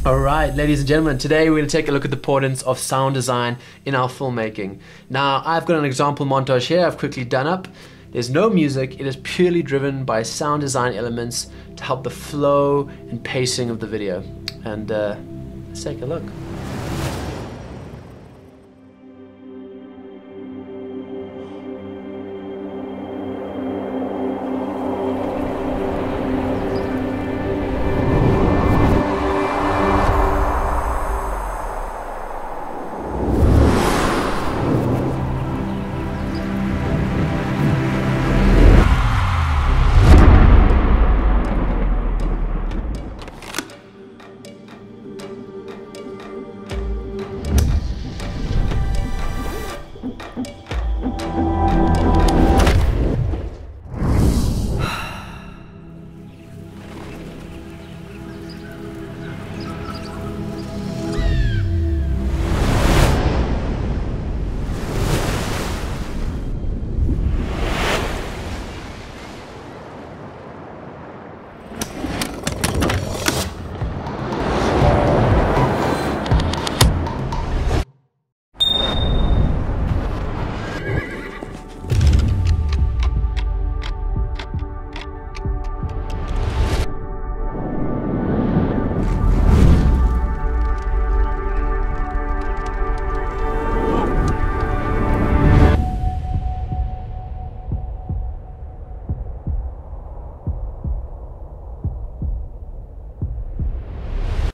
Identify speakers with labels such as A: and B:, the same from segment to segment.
A: Alright, ladies and gentlemen, today we're going to take a look at the importance of sound design in our filmmaking. Now, I've got an example montage here I've quickly done up. There's no music, it is purely driven by sound design elements to help the flow and pacing of the video. And let's take a look.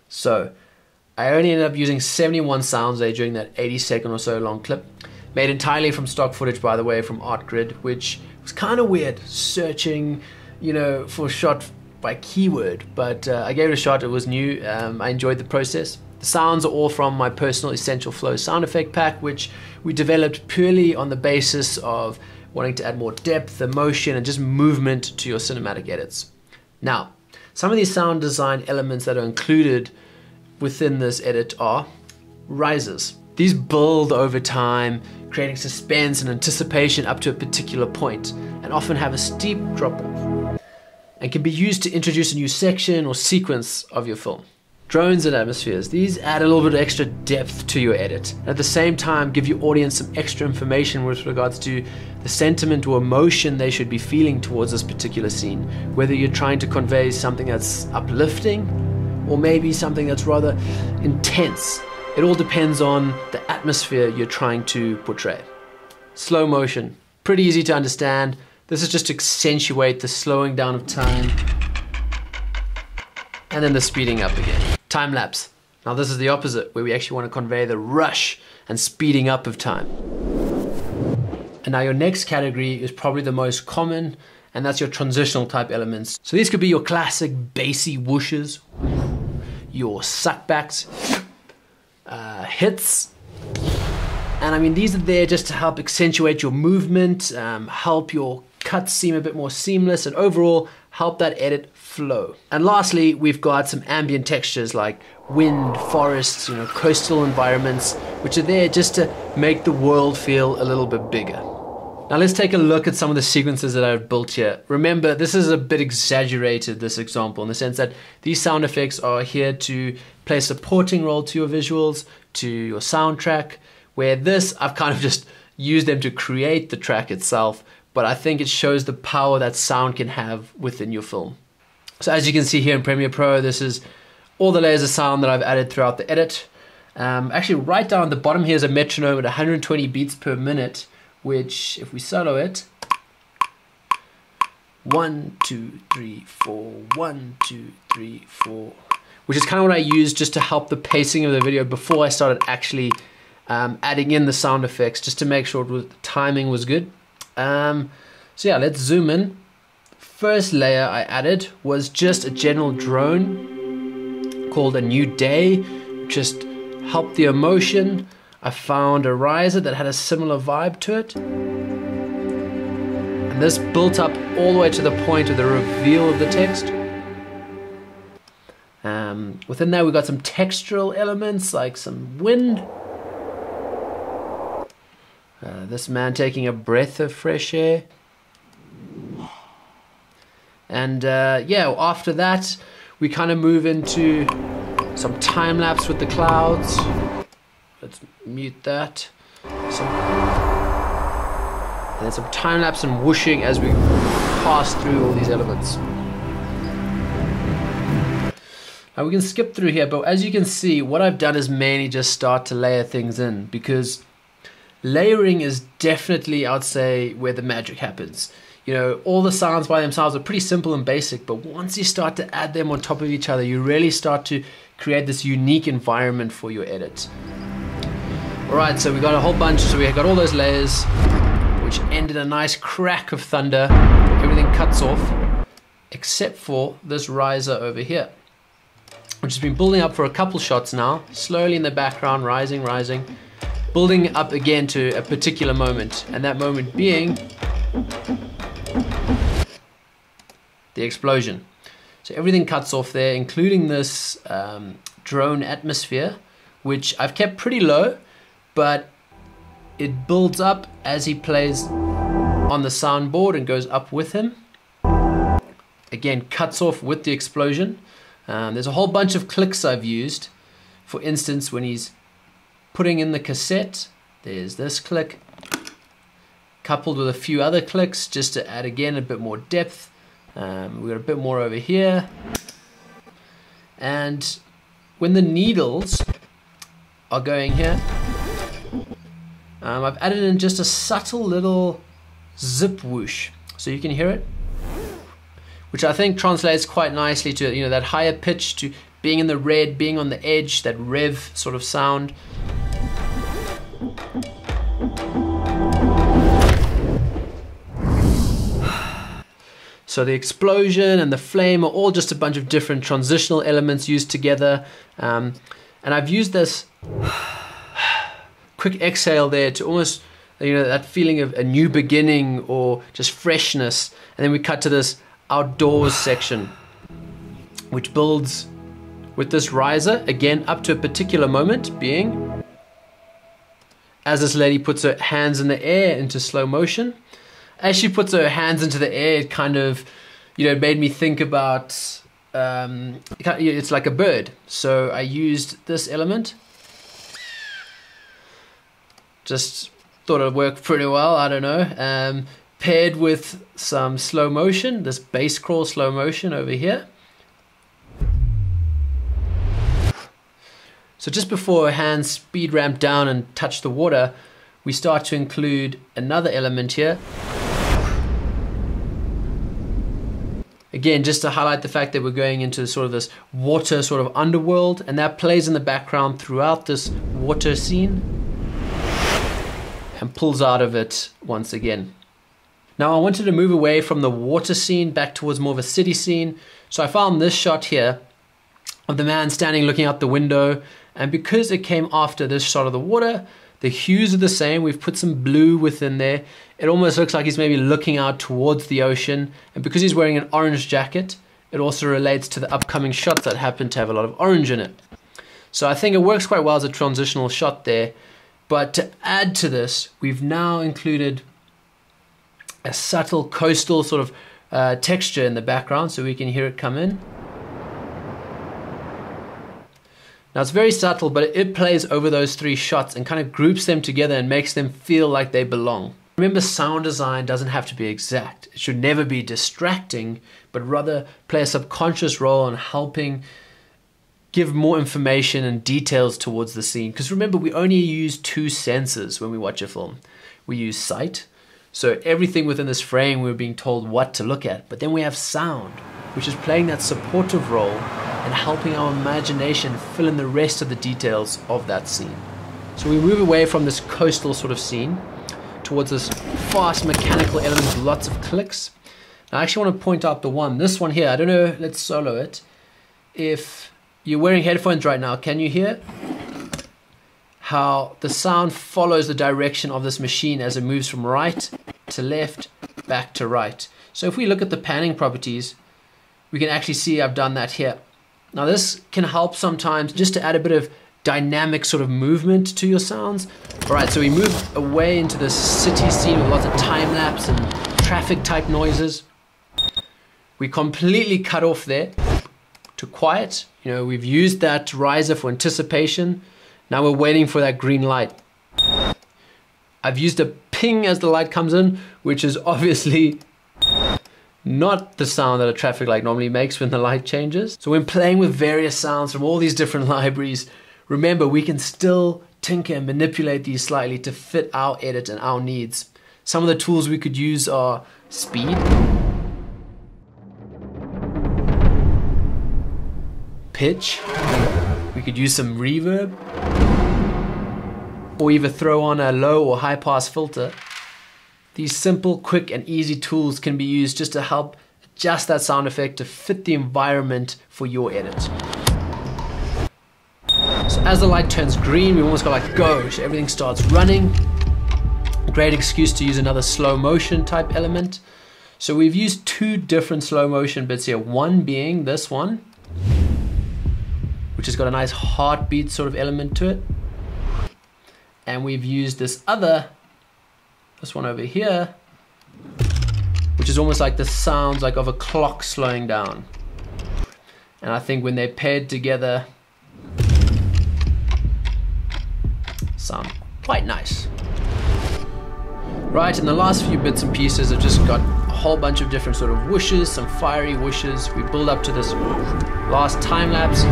A: So, I only ended up using 71 sounds there during that 80-second or so long clip. Made entirely from stock footage, by the way, from ArtGrid, which was kind of weird, searching, for a shot by keyword. But I gave it a shot, it was new, I enjoyed the process. The sounds are all from my personal Essential Flow sound effect pack, which we developed purely on the basis of wanting to add more depth, emotion, and just movement to your cinematic edits. Now, some of these sound design elements that are included within this edit are rises. These build over time, creating suspense and anticipation up to a particular point, and often have a steep drop off, and can be used to introduce a new section or sequence of your film. Drones and atmospheres, these add a little bit of extra depth to your edit, and at the same time give your audience some extra information with regards to the sentiment or emotion they should be feeling towards this particular scene, whether you're trying to convey something that's uplifting or maybe something that's rather intense. It all depends on the atmosphere you're trying to portray. Slow motion, pretty easy to understand. This is just to accentuate the slowing down of time and then the speeding up again. Time lapse. Now this is the opposite, where we actually want to convey the rush and speeding up of time. And now your next category is probably the most common, and that's your transitional type elements. So these could be your classic bassy whooshes, your suckbacks, hits. And I mean, these are there just to help accentuate your movement, help your cuts seem a bit more seamless, and overall help that edit flow. And lastly, we've got some ambient textures like wind, forests, coastal environments, which are there just to make the world feel a little bit bigger. Now let's take a look at some of the sequences that I've built here. Remember, this is a bit exaggerated, this example, in the sense that these sound effects are here to play a supporting role to your visuals, to your soundtrack, where this, I've kind of just used them to create the track itself, but I think it shows the power that sound can have within your film. So as you can see here in Premiere Pro, this is all the layers of sound that I've added throughout the edit. Actually, right down the bottom here is a metronome at 120 beats per minute, which, if we solo it, 1, 2, 3, 4, 1, 2, 3, 4, which is kind of what I used just to help the pacing of the video before I started actually adding in the sound effects, just to make sure the timing was good. So yeah, let's zoom in. First layer I added was just a general drone called A New Day, just helped the emotion. I found a riser that had a similar vibe to it. And this built up all the way to the point of the reveal of the text. Within there we got some textural elements like some wind. This man taking a breath of fresh air. And yeah, after that we kind of move into Some time lapse with the clouds. Let's mute that. And then some time lapse and whooshing as we pass through all these elements. Now we can skip through here, but as you can see, what I've done is mainly just start to layer things in, because layering is definitely, I'd say, where the magic happens. You know, all the sounds by themselves are pretty simple and basic, but once you start to add them on top of each other, you really start to create this unique environment for your edit. Alright, so we got a whole bunch, so we got all those layers, which ended a nice crack of thunder. Everything cuts off, except for this riser over here, which has been building up for a couple shots now, slowly in the background, rising, building up again to a particular moment, and that moment being the explosion. So everything cuts off there, including this drone atmosphere, which I've kept pretty low, but it builds up as he plays on the soundboard and goes up with him. Again, cuts off with the explosion. There's a whole bunch of clicks I've used. For instance, when he's putting in the cassette, there's this click, coupled with a few other clicks just to add again a bit more depth. We've got a bit more over here. And when the needles are going here, I've added in just a subtle little zip whoosh, so you can hear it, which I think translates quite nicely to, you know, that higher pitch, to being in the red, being on the edge, that rev sort of sound. So the explosion and the flame are all just a bunch of different transitional elements used together. And I've used this quick exhale there to almost, you know, that feeling of a new beginning or just freshness. And then we cut to this outdoors section, which builds with this riser, again, up to a particular moment, being as this lady puts her hands in the air into slow motion. As she puts her hands into the air, it kind of, you know, it made me think about, it's like a bird. So I used this element. Just thought it worked pretty well, I don't know. Paired with some slow motion, this bass crawl slow motion over here. So just before her hands speed ramp down and touch the water, we start to include another element here. Again, just to highlight the fact that we're going into sort of this water sort of underworld, and that plays in the background throughout this water scene and pulls out of it once again. Now I wanted to move away from the water scene back towards more of a city scene. So I found this shot here of the man standing looking out the window, and because it came after this shot of the water, the hues are the same. We've put some blue within there. It almost looks like he's maybe looking out towards the ocean, and because he's wearing an orange jacket, it also relates to the upcoming shots that happen to have a lot of orange in it. So I think it works quite well as a transitional shot there. But to add to this, we've now included a subtle coastal sort of texture in the background, so we can hear it come in. Now it's very subtle, but it plays over those three shots and kind of groups them together and makes them feel like they belong. Remember, sound design doesn't have to be exact. It should never be distracting, but rather play a subconscious role in helping give more information and details towards the scene. Because remember, we only use two senses when we watch a film. We use sight, so everything within this frame we're being told what to look at, but then we have sound, which is playing that supportive role and helping our imagination fill in the rest of the details of that scene. So we move away from this coastal sort of scene towards this fast mechanical element with lots of clicks. Now I actually want to point out this one here, I don't know, let's solo it. If you're wearing headphones right now, can you hear how the sound follows the direction of this machine as it moves from right to left, back to right? So if we look at the panning properties, we can actually see I've done that here. Now this can help sometimes just to add a bit of dynamic sort of movement to your sounds. All right, so we move away into this city scene with lots of time lapse and traffic type noises. We completely cut off there. to quiet. You know, we've used that riser for anticipation. Now we're waiting for that green light. I've used a ping as the light comes in, which is obviously not the sound that a traffic light normally makes when the light changes. So when playing with various sounds from all these different libraries, remember we can still tinker and manipulate these slightly to fit our edit and our needs. Some of the tools we could use are speed, pitch, we could use some reverb, or either throw on a low or high pass filter. These simple, quick and easy tools can be used just to help adjust that sound effect to fit the environment for your edit. So as the light turns green, we almost go like go, so everything starts running. A great excuse to use another slow motion type element. So we've used two different slow motion bits here, one being this one, which has got a nice heartbeat sort of element to it. And we've used this one over here, which is almost like the sounds like of a clock slowing down. And I think when they're paired together, sound quite nice. Right, and the last few bits and pieces have just got a whole bunch of different sort of whooshes, some fiery whooshes. We build up to this last time lapse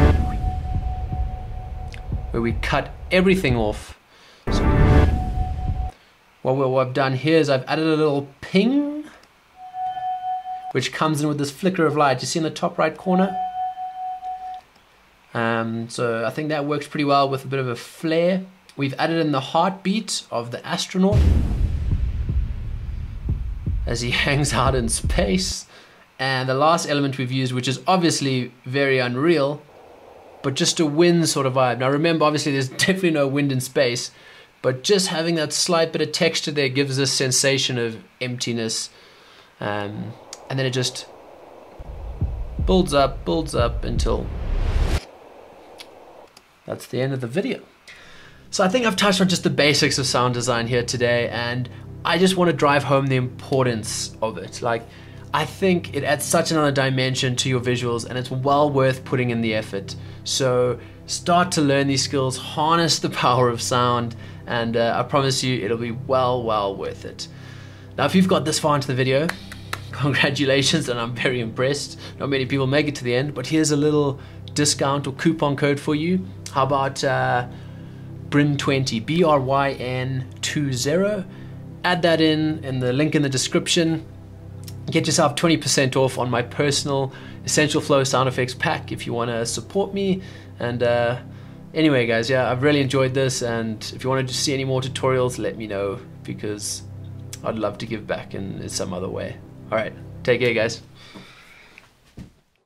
A: where we cut everything off. So what I've done here is I've added a little ping, which comes in with this flicker of light. You see in the top right corner? So I think that works pretty well with a bit of a flare. We've added in the heartbeat of the astronaut as he hangs out in space. And the last element we've used, which is obviously very unreal, but just a wind sort of vibe. Now remember, obviously there's definitely no wind in space, but just having that slight bit of texture there gives this sensation of emptiness. And then it just builds up until that's the end of the video. So I think I've touched on just the basics of sound design here today, and I just want to drive home the importance of it. Like, I think it adds such another dimension to your visuals, and it's well worth putting in the effort. So start to learn these skills, harness the power of sound, and I promise you it'll be well worth it. Now if you've got this far into the video, congratulations, and I'm very impressed. Not many people make it to the end, but here's a little discount or coupon code for you. How about BRYN20, BRYN20. Add that in the link in the description. Get yourself 20% off on my personal Essential Flow sound effects pack if you want to support me. And anyway guys, yeah, I've really enjoyed this, and if you want to see any more tutorials, let me know, because I'd love to give back in some other way. Alright, take care guys.